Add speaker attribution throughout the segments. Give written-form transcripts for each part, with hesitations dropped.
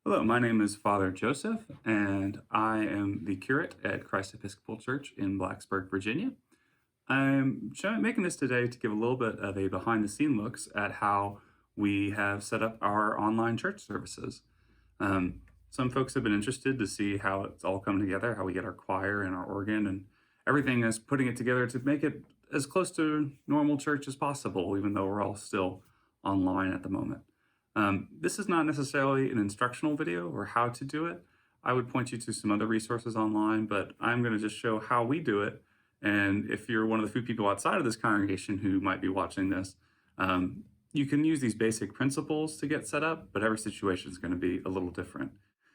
Speaker 1: Hello, my name is Father Joseph, and I am the curate at Christ Episcopal Church in Blacksburg, Virginia. Making this today to give a little bit of a behind the scene looks at how we have set up our online church services. Some folks have been interested to see how it's all come together, how we get our choir and our organ and everything is putting it together to make it as close to normal church as possible, even though we're all still online at the moment. This is not necessarily an instructional video or how to do it. I would point you to some other resources online, but I'm going to just show how we do it. And if you're one of the few people outside of this congregation who might be watching this, you can use these basic principles to get set up, but every situation is going to be a little different.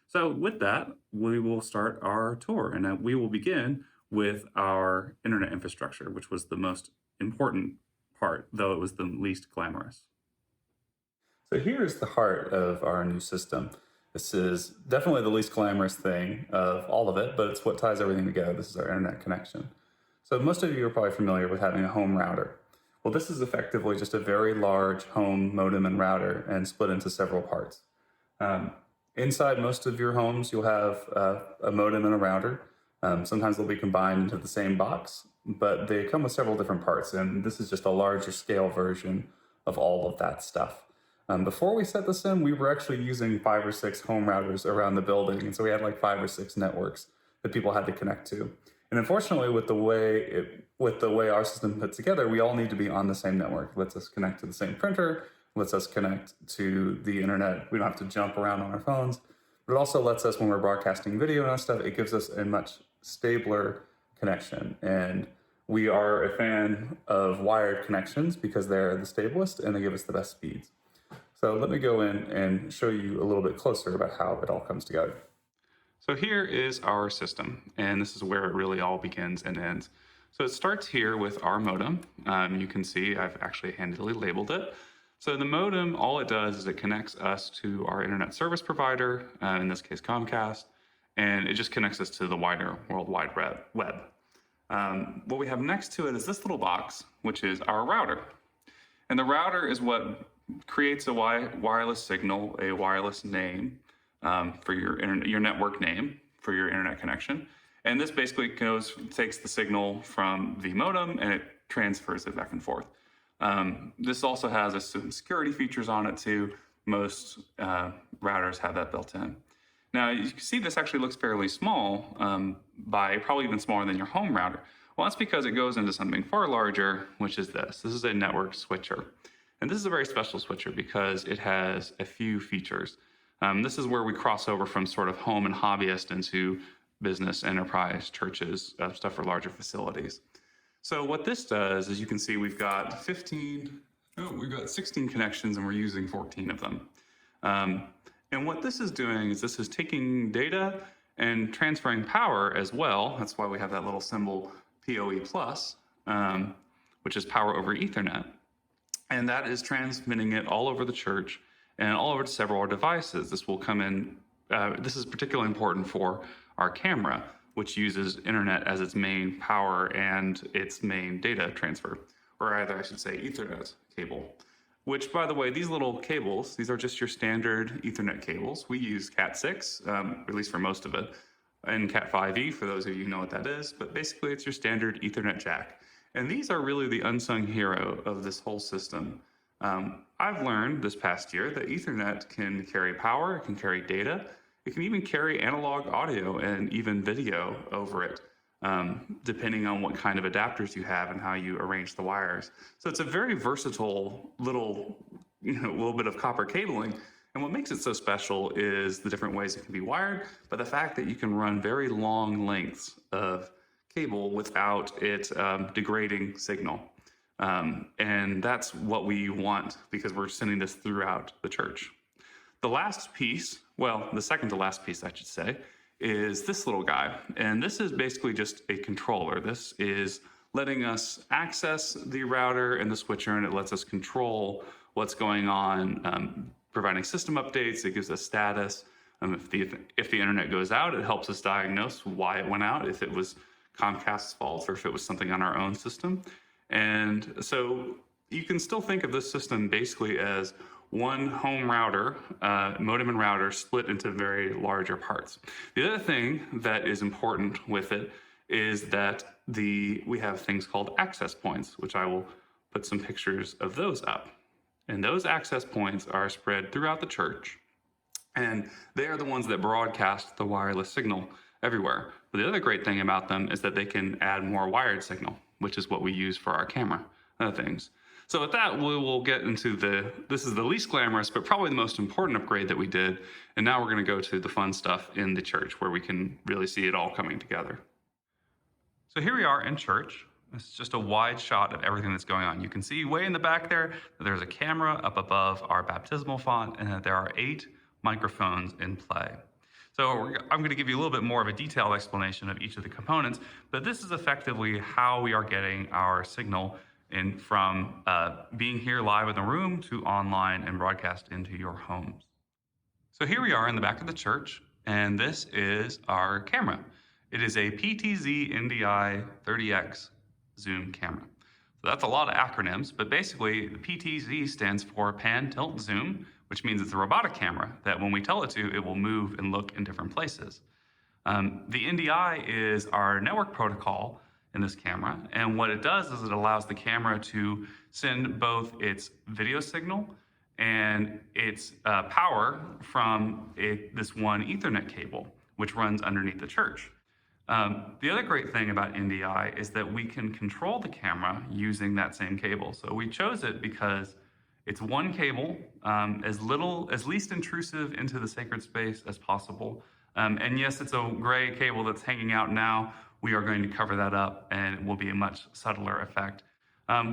Speaker 1: So with that, we will start our tour, and we will begin with our internet infrastructure, which was the most important part, though it was the least glamorous. So here's the heart of our new system. This is definitely the least glamorous thing of all of it, but it's what ties everything together. This is our internet connection. So most of you are probably familiar with having a home router. Well, this is effectively just a very large home modem and router and split into several parts. Inside most of your homes, you'll have a modem and a router. Sometimes they'll be combined into the same box, but they come with several different parts, and this is just a larger scale version of all of that stuff. Before we set this in, we were actually using 5 or 6 home routers around the building, and so we had like 5 or 6 networks that people had to connect to. And unfortunately, with the way our system put together, we all need to be on the same network. It lets us connect to the same printer, lets us connect to the internet. We don't have to jump around on our phones. But it also lets us, when we're broadcasting video and stuff, it gives us a much stabler connection. And we are a fan of wired connections because they're the stablest and they give us the best speeds. So let me go in and show you a little bit closer about how it all comes together. So here is our system, and this is where it really all begins and ends. So it starts here with our modem. You can see I've actually handily labeled it. So the modem, all it does is it connects us to our internet service provider, in this case Comcast, and it just connects us to the wider World Wide Web. What we have next to it is this little box, which is our router. And the router is what creates a wireless signal, a wireless name for your network name for your internet connection. And this basically takes the signal from the modem and it transfers it back and forth. This also has some security features on it too. Most routers have that built in. Now you can see this actually looks fairly small, by probably even smaller than your home router. Well, that's because it goes into something far larger, which is this. This is a network switcher. And this is a very special switcher because it has a few features. This is where we cross over from sort of home and hobbyist into business, enterprise, churches, stuff for larger facilities. So what this does is you can see we've got 16 connections and we're using 14 of them. And what this is doing is this is taking data and transferring power as well. That's why we have that little symbol PoE+, which is power over Ethernet. And that is transmitting it all over the church and all over to several devices. This will come in, this is particularly important for our camera, which uses internet as its main power and its main data transfer, or either I should say Ethernet cable. Which, by the way, these little cables, these are just your standard Ethernet cables. We use Cat6, at least for most of it, and Cat5e for those of you who know what that is, but basically it's your standard Ethernet jack. And these are really the unsung hero of this whole system. I've learned this past year that Ethernet can carry power, it can carry data, it can even carry analog audio and even video over it, depending on what kind of adapters you have and how you arrange the wires. So it's a very versatile little bit of copper cabling. And what makes it so special is the different ways it can be wired, but the fact that you can run very long lengths of cable without it degrading signal. And that's what we want because we're sending this throughout the church. The last piece, well, the second to last piece, I should say, is this little guy. And this is basically just a controller. This is letting us access the router and the switcher, and it lets us control what's going on, providing system updates. It gives us status. If the internet goes out, it helps us diagnose why it went out, if it was Comcast's fault or if it was something on our own system. And so you can still think of this system basically as one home router, modem and router, split into very larger parts. The other thing that is important with it is that we have things called access points, which I will put some pictures of those up. And those access points are spread throughout the church, and they are the ones that broadcast the wireless signal everywhere. But the other great thing about them is that they can add more wired signal, which is what we use for our camera things. So with that, we will get into this is the least glamorous, but probably the most important upgrade that we did. And now we're going to go to the fun stuff in the church where we can really see it all coming together. So here we are in church. It's just a wide shot of everything that's going on. You can see way in the back there that there's a camera up above our baptismal font and that there are 8 microphones in play. So I'm going to give you a little bit more of a detailed explanation of each of the components, but this is effectively how we are getting our signal in from being here live in the room to online and broadcast into your homes. So here we are in the back of the church, and this is our camera. It is a PTZ NDI 30X zoom camera. So that's a lot of acronyms, but basically the PTZ stands for pan, tilt, zoom, which means it's a robotic camera that when we tell it to, it will move and look in different places. The NDI is our network protocol in this camera, and what it does is it allows the camera to send both its video signal and its power from this one Ethernet cable, which runs underneath the church. The other great thing about NDI is that we can control the camera using that same cable. So we chose it because it's one cable, as least intrusive into the sacred space as possible. And yes, it's a gray cable that's hanging out now. We are going to cover that up and it will be a much subtler effect.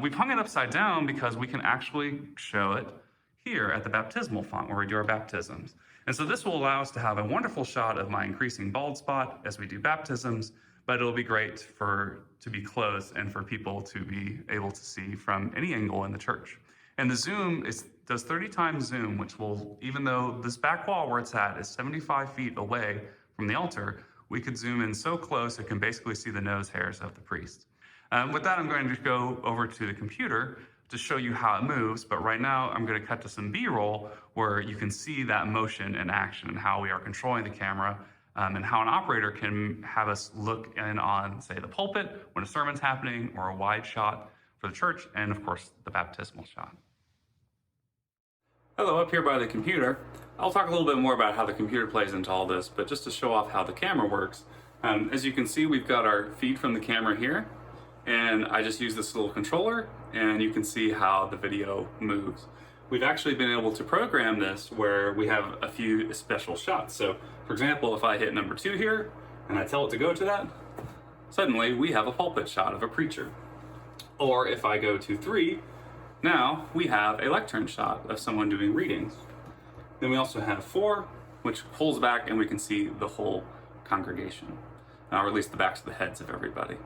Speaker 1: We've hung it upside down because we can actually show it here at the baptismal font where we do our baptisms. And so this will allow us to have a wonderful shot of my increasing bald spot as we do baptisms, but it'll be great to be close and for people to be able to see from any angle in the church. And the zoom does 30 times zoom, which will, even though this back wall where it's at is 75 feet away from the altar, we could zoom in so close it can basically see the nose hairs of the priest. With that, I'm going to go over to the computer to show you how it moves, but right now I'm going to cut to some B-roll where you can see that motion in action and how we are controlling the camera and how an operator can have us look in on, say, the pulpit when a sermon's happening, or a wide shot for the church, and of course the baptismal shot. Hello, up here by the computer. I'll talk a little bit more about how the computer plays into all this, but just to show off how the camera works. As you can see, we've got our feed from the camera here, and I just use this little controller, and you can see how the video moves. We've actually been able to program this where we have a few special shots. So, for example, if I hit number 2 here, and I tell it to go to that, suddenly we have a pulpit shot of a preacher. Or if I go to 3, now we have a lectern shot of someone doing readings. Then we also have 4, which pulls back and we can see the whole congregation, or at least the backs of the heads of everybody.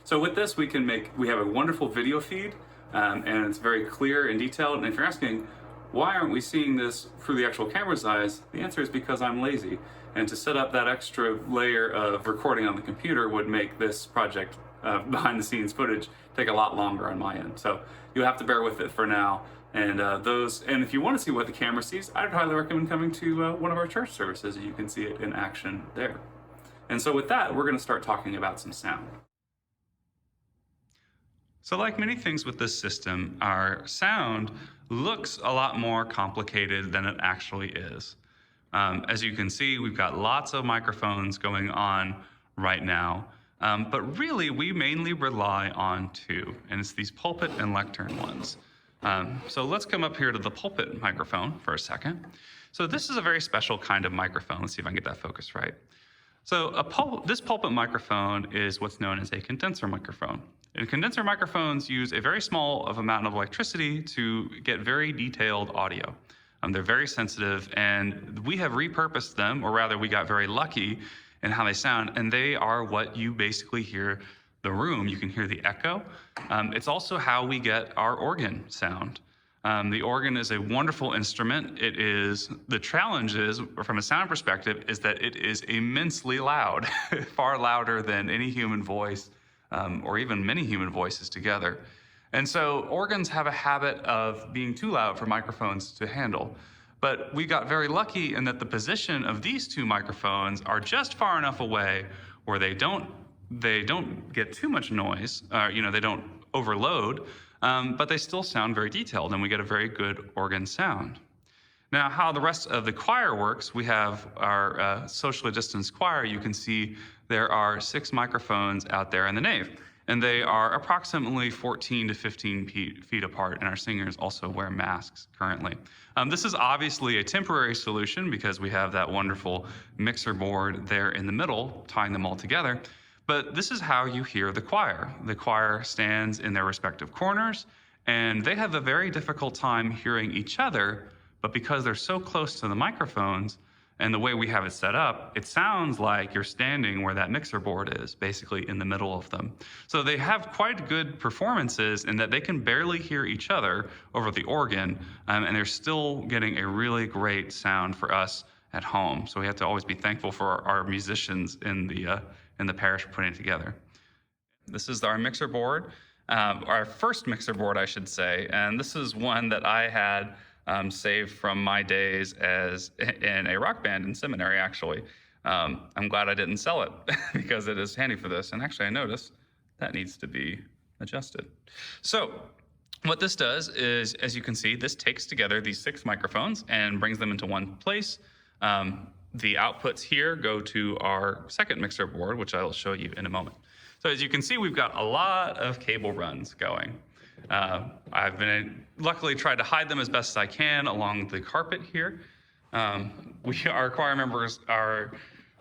Speaker 1: So with this, we have a wonderful video feed, and it's very clear and detailed. And if you're asking, why aren't we seeing this through the actual camera's eyes? The answer is because I'm lazy. And to set up that extra layer of recording on the computer would make this project behind the scenes footage take a lot longer on my end. So you'll have to bear with it for now. And if you want to see what the camera sees, I'd highly recommend coming to one of our church services. You can see it in action there. And so with that, we're going to start talking about some sound. So like many things with this system, our sound looks a lot more complicated than it actually is. As you can see, we've got lots of microphones going on right now. But really, we mainly rely on 2, and it's these pulpit and lectern ones. So let's come up here to the pulpit microphone for a second. So this is a very special kind of microphone. Let's see if I can get that focus right. So this pulpit microphone is what's known as a condenser microphone. And condenser microphones use a very small amount of electricity to get very detailed audio. They're very sensitive, and we have repurposed them, or rather we got very lucky in how they sound, and they are what you basically hear the room. You can hear the echo. It's also how we get our organ sound. The organ is a wonderful instrument. The challenge is, from a sound perspective, is that it is immensely loud, far louder than any human voice, or even many human voices together. And so organs have a habit of being too loud for microphones to handle. But we got very lucky in that the position of these two microphones are just far enough away where they don't get too much noise, they don't overload, but they still sound very detailed, and we get a very good organ sound. Now, how the rest of the choir works, we have our socially distanced choir. You can see there are 6 microphones out there in the nave, and they are approximately 14 to 15 feet apart, and our singers also wear masks currently. This is obviously a temporary solution because we have that wonderful mixer board there in the middle, tying them all together. But this is how you hear the choir. The choir stands in their respective corners, and they have a very difficult time hearing each other, but because they're so close to the microphones and the way we have it set up, it sounds like you're standing where that mixer board is, basically in the middle of them. So they have quite good performances in that they can barely hear each other over the organ, and they're still getting a really great sound for us at home. So we have to always be thankful for our musicians in the parish putting it together. This is our mixer board, our first mixer board, I should say, and this is one that I had saved from my days as in a rock band in seminary, actually. I'm glad I didn't sell it because it is handy for this. And actually, I noticed that needs to be adjusted. So what this does is, as you can see, this takes together these 6 microphones and brings them into one place. The outputs here go to our second mixer board, which I'll show you in a moment. So as you can see, we've got a lot of cable runs going. I've been luckily tried to hide them as best as I can along the carpet here. Our choir members are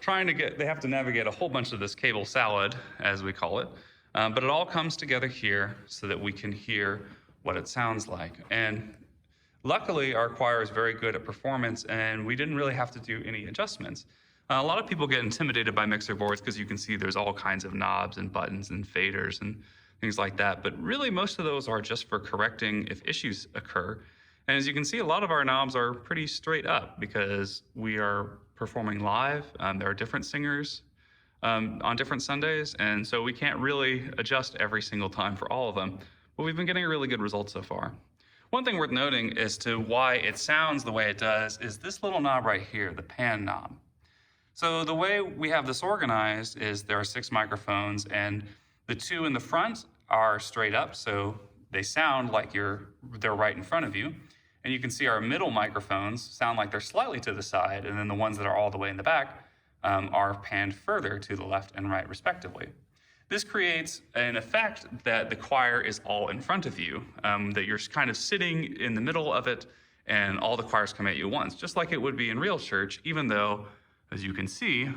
Speaker 1: they have to navigate a whole bunch of this cable salad, as we call it. But it all comes together here so that we can hear what it sounds like. And luckily, our choir is very good at performance, and we didn't really have to do any adjustments. A lot of people get intimidated by mixer boards because you can see there's all kinds of knobs and buttons and faders and things like that. But really, most of those are just for correcting if issues occur. And as you can see, a lot of our knobs are pretty straight up because we are performing live. There are different singers on different Sundays, and so we can't really adjust every single time for all of them. But we've been getting a really good result so far. One thing worth noting as to why it sounds the way it does is this little knob right here, the pan knob. So the way we have this organized is there are 6 microphones, and the 2 in the front are straight up, so they sound like they're right in front of you. And you can see our middle microphones sound like they're slightly to the side, and then the ones that are all the way in the back are panned further to the left and right, respectively. This creates an effect that the choir is all in front of you, that you're kind of sitting in the middle of it, and all the choirs come at you at once, just like it would be in real church, even though, as you can see,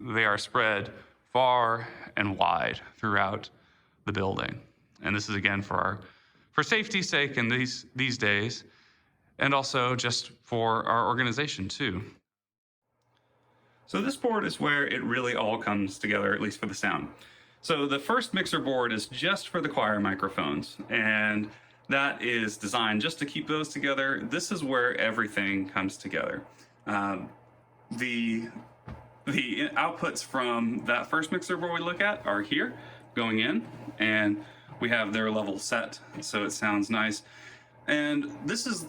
Speaker 1: they are spread far and wide throughout the building. And this is again for safety's sake in these days, and also just for our organization too. So this board is where it really all comes together, at least for the sound. So the first mixer board is just for the choir microphones, and that is designed just to keep those together. This is where everything comes together. The outputs from that first mixer board we look at are here, going in, and we have their level set, so it sounds nice. And this is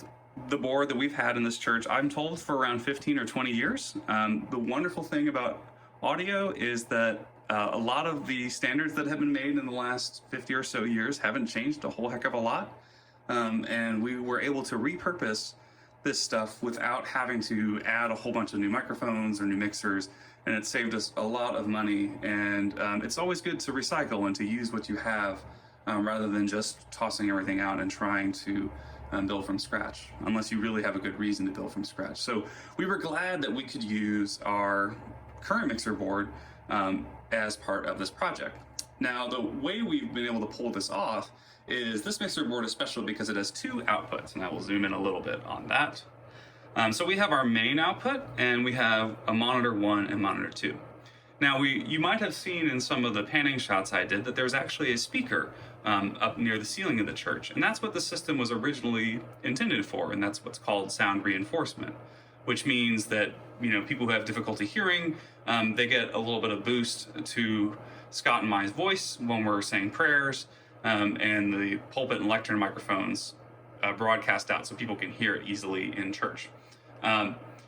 Speaker 1: the board that we've had in this church, I'm told, for around 15 or 20 years. The wonderful thing about audio is that a lot of the standards that have been made in the last 50 or so years haven't changed a whole heck of a lot. And we were able to repurpose this stuff without having to add a whole bunch of new microphones or new mixers, and it saved us a lot of money. And it's always good to recycle and to use what you have rather than just tossing everything out and trying to build from scratch, unless you really have a good reason to build from scratch. So we were glad that we could use our current mixer board as part of this project. Now, the way we've been able to pull this off is this mixer board is special because it has 2 outputs, and I will zoom in a little bit on that. So we have our main output, and we have a monitor 1 and monitor 2. Now, you might have seen in some of the panning shots I did that there's actually a speaker up near the ceiling of the church, and that's what the system was originally intended for, and that's what's called sound reinforcement, which means that people who have difficulty hearing, they get a little bit of boost to Scott and my voice when we're saying prayers, and the pulpit and lectern microphones broadcast out so people can hear it easily in church.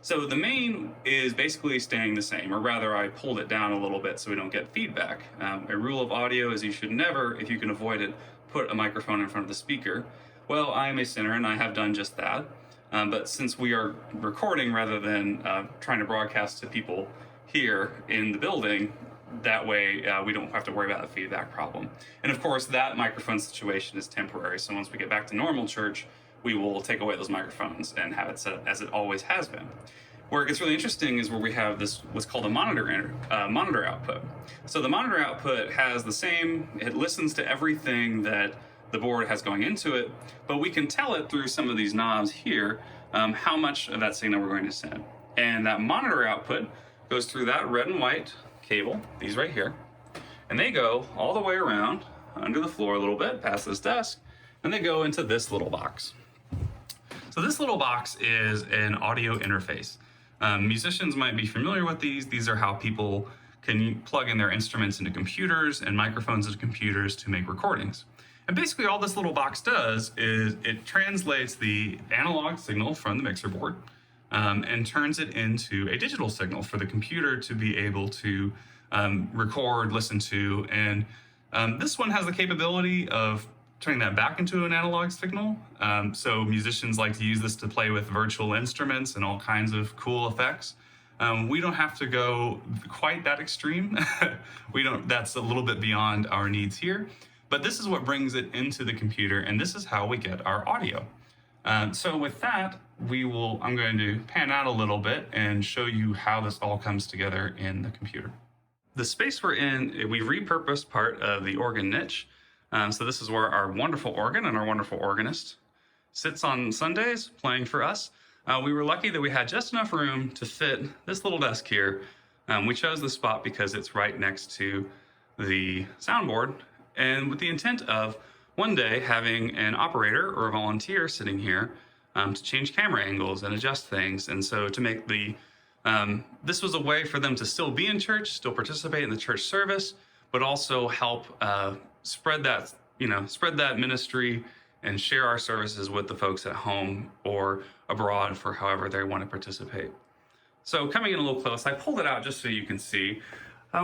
Speaker 1: So the main is basically staying the same, or rather I pulled it down a little bit so we don't get feedback. A rule of audio is you should never, if you can avoid it, put a microphone in front of the speaker. Well, I am a sinner and I have done just that. But since we are recording rather than trying to broadcast to people here in the building, that way we don't have to worry about the feedback problem. And of course, that microphone situation is temporary. So once we get back to normal church, we will take away those microphones and have it set up as it always has been. Where it gets really interesting is where we have this, what's called a monitor output. So the monitor output has the same, it listens to everything that the board has going into it, but we can tell it through some of these knobs here how much of that signal we're going to send. And that monitor output goes through that red and white cable, these right here, and they go all the way around under the floor a little bit, past this desk, and they go into this little box. So this little box is an audio interface. Musicians might be familiar with these. These are how people can plug in their instruments into computers and microphones into computers to make recordings. And basically all this little box does is it translates the analog signal from the mixer board and turns it into a digital signal for the computer to be able to record, listen to. And this one has the capability of turning that back into an analog signal. So musicians like to use this to play with virtual instruments and all kinds of cool effects. We don't have to go quite that extreme. That's a little bit beyond our needs here. But this is what brings it into the computer, and this is how we get our audio. So with that, I'm going to pan out a little bit and show you how this all comes together in the computer. The space we're in, we repurposed part of the organ niche. So this is where our wonderful organ and our wonderful organist sits on Sundays playing for us. We were lucky that we had just enough room to fit this little desk here. We chose this spot because it's right next to the soundboard, and with the intent of one day having an operator or a volunteer sitting here to change camera angles and adjust things. And so to make this was a way for them to still be in church, still participate in the church service, but also help spread that ministry and share our services with the folks at home or abroad for however they want to participate. So coming in a little close, I pulled it out just so you can see.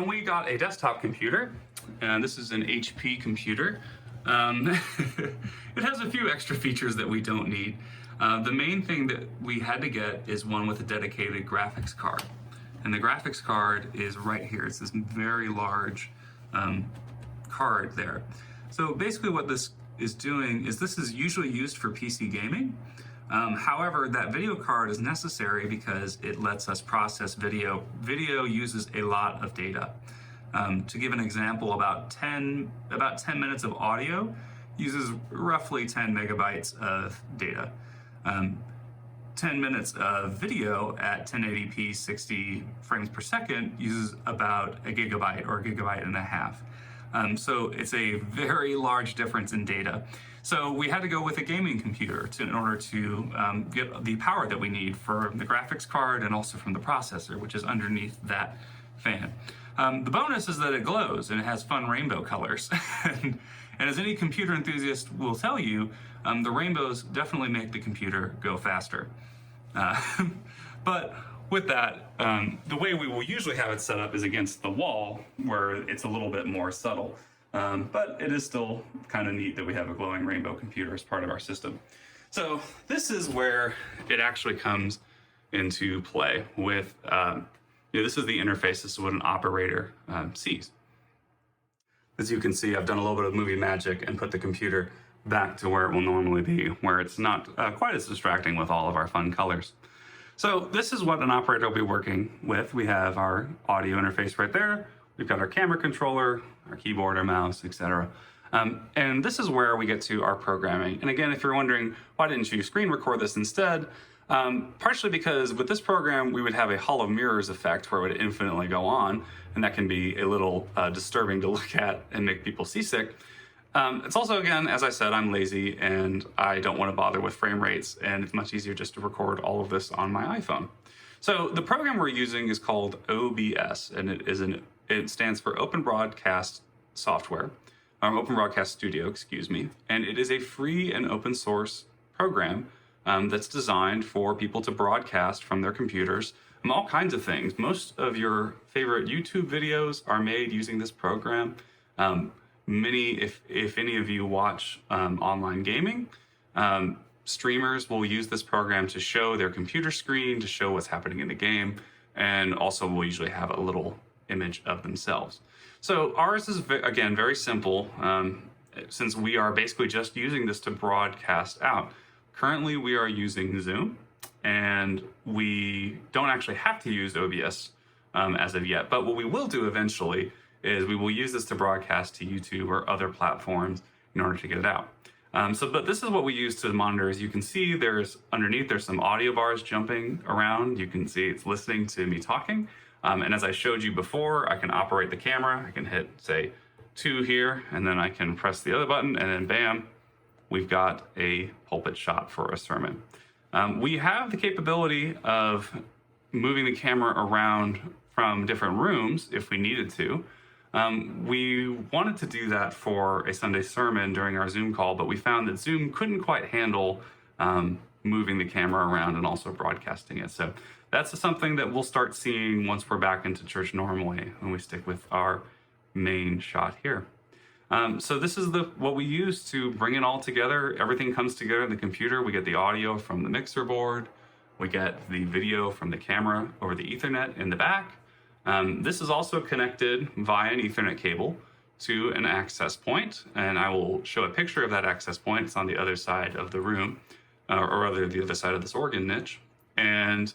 Speaker 1: We got a desktop computer, and this is an HP computer. It has a few extra features that we don't need. The main thing that we had to get is one with a dedicated graphics card. And the graphics card is right here. It's this very large card there. So basically what this is doing is this is usually used for PC gaming. However, that video card is necessary because it lets us process video. Video uses a lot of data. To give an example, about 10 minutes of audio uses roughly 10 megabytes of data. 10 minutes of video at 1080p 60 frames per second uses about a gigabyte or a gigabyte and a half. So it's a very large difference in data. So we had to go with a gaming computer in order to get the power that we need for the graphics card and also from the processor, which is underneath that fan. The bonus is that it glows and it has fun rainbow colors. And as any computer enthusiast will tell you, the rainbows definitely make the computer go faster. But with that, the way we will usually have it set up is against the wall, where it's a little bit more subtle. But it is still kind of neat that we have a glowing rainbow computer as part of our system. So this is where it actually comes into play with, this is the interface. This is what an operator sees. As you can see, I've done a little bit of movie magic and put the computer back to where it will normally be, where it's not quite as distracting with all of our fun colors. So this is what an operator will be working with. We have our audio interface right there. We've got our camera controller, our keyboard, our mouse, etc. And this is where we get to our programming. And again, if you're wondering, why didn't you screen record this instead? Partially because with this program, we would have a Hall of Mirrors effect where it would infinitely go on. And that can be a little disturbing to look at and make people seasick. It's also, again, as I said, I'm lazy and I don't want to bother with frame rates, and it's much easier just to record all of this on my iPhone. So the program we're using is called OBS, and it stands for Open Broadcast Software. Open Broadcast Studio, excuse me, and it is a free and open source program that's designed for people to broadcast from their computers all kinds of things. Most of your favorite YouTube videos are made using this program. Um, if any of you watch online gaming, streamers will use this program to show their computer screen, to show what's happening in the game, and also will usually have a little image of themselves. So ours is, again, very simple, since we are basically just using this to broadcast out. Currently, we are using Zoom, and we don't actually have to use OBS as of yet. But what we will do eventually is we will use this to broadcast to YouTube or other platforms in order to get it out. But this is what we use to monitor. As you can see, there's some audio bars jumping around. You can see it's listening to me talking. And as I showed you before, I can operate the camera. I can hit, say, 2 here, and then I can press the other button, and then bam, we've got a pulpit shot for a sermon. We have the capability of moving the camera around from different rooms if we needed to. We wanted to do that for a Sunday sermon during our Zoom call, but we found that Zoom couldn't quite handle moving the camera around and also broadcasting it. So that's something that we'll start seeing once we're back into church normally, when we stick with our main shot here. So this is what we use to bring it all together. Everything comes together in the computer. We get the audio from the mixer board. We get the video from the camera over the Ethernet in the back. This is also connected via an Ethernet cable to an access point, and I will show a picture of that access point. It's on the other side of the room, or rather the other side of this organ niche. And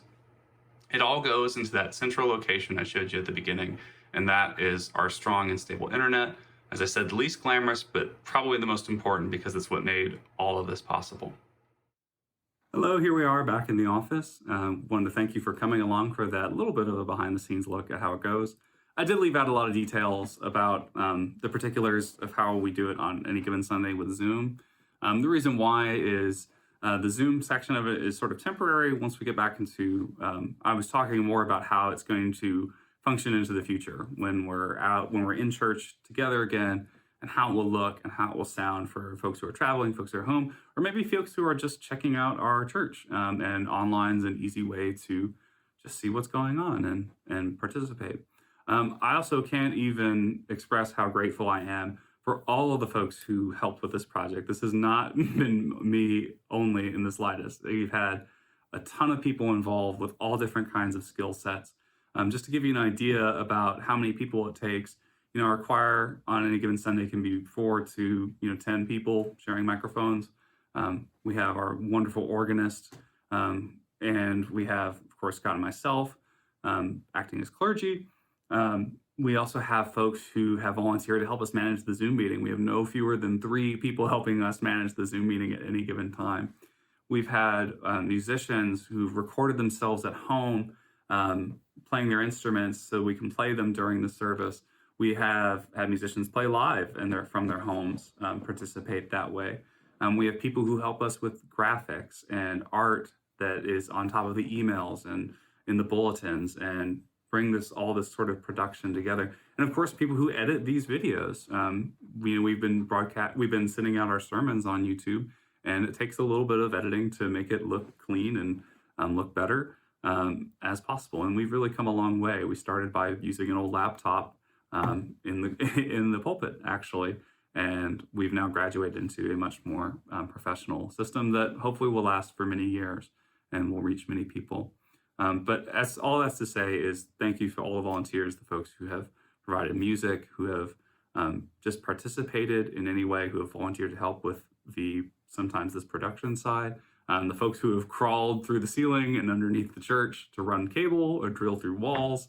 Speaker 1: it all goes into that central location I showed you at the beginning, and that is our strong and stable internet. As I said, the least glamorous, but probably the most important, because it's what made all of this possible. Hello, here we are back in the office. Wanted to thank you for coming along for that little bit of a behind-the-scenes look at how it goes. I did leave out a lot of details about the particulars of how we do it on any given Sunday with Zoom. The reason why is the Zoom section of it is sort of temporary. Once we get back into, I was talking more about how it's going to function into the future when we're in church together again, and how it will look and how it will sound for folks who are traveling, folks who are home, or maybe folks who are just checking out our church. And online's an easy way to just see what's going on and participate. I also can't even express how grateful I am for all of the folks who helped with this project. This has not been me only in the slightest. We've had a ton of people involved with all different kinds of skill sets. Just to give you an idea about how many people it takes, our choir on any given Sunday can be 4 to 10 people sharing microphones. We have our wonderful organist, and we have, of course, Scott and myself acting as clergy. We also have folks who have volunteered to help us manage the Zoom meeting. We have no fewer than 3 people helping us manage the Zoom meeting at any given time. We've had musicians who've recorded themselves at home playing their instruments so we can play them during the service. We have had musicians play live and they're from their homes, participate that way. We have people who help us with graphics and art that is on top of the emails and in the bulletins, and bring all this sort of production together. And of course, people who edit these videos. We've been sending out our sermons on YouTube, and it takes a little bit of editing to make it look clean and look better as possible. And we've really come a long way. We started by using an old laptop in the pulpit, actually, and we've now graduated into a much more professional system that hopefully will last for many years and will reach many people. But all that's to say is thank you for all the volunteers, the folks who have provided music, who have just participated in any way, who have volunteered to help with sometimes this production side, the folks who have crawled through the ceiling and underneath the church to run cable or drill through walls,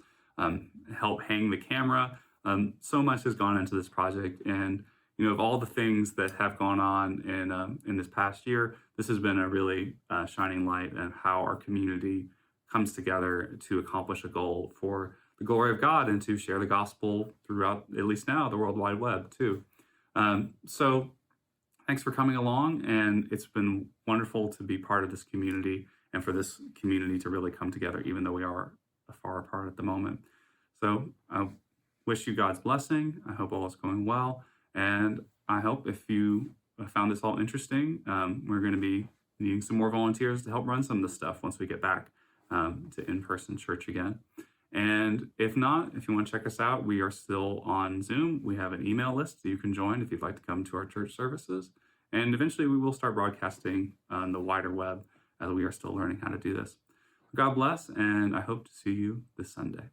Speaker 1: help hang the camera. So much has gone into this project, and of all the things that have gone on in this past year, this has been a really shining light on how our community comes together to accomplish a goal for the glory of God and to share the gospel throughout, at least now, the World Wide Web too. So thanks for coming along, and it's been wonderful to be part of this community and for this community to really come together, even though we are far apart at the moment. So I wish you God's blessing. I hope all is going well, And I hope if you found this all interesting, we're going to be needing some more volunteers to help run some of this stuff once we get back to in-person church again. And if not, if you want to check us out, we are still on Zoom. We have an email list that you can join if you'd like to come to our church services. And eventually we will start broadcasting on the wider web as we are still learning how to do this. God bless, and I hope to see you this Sunday.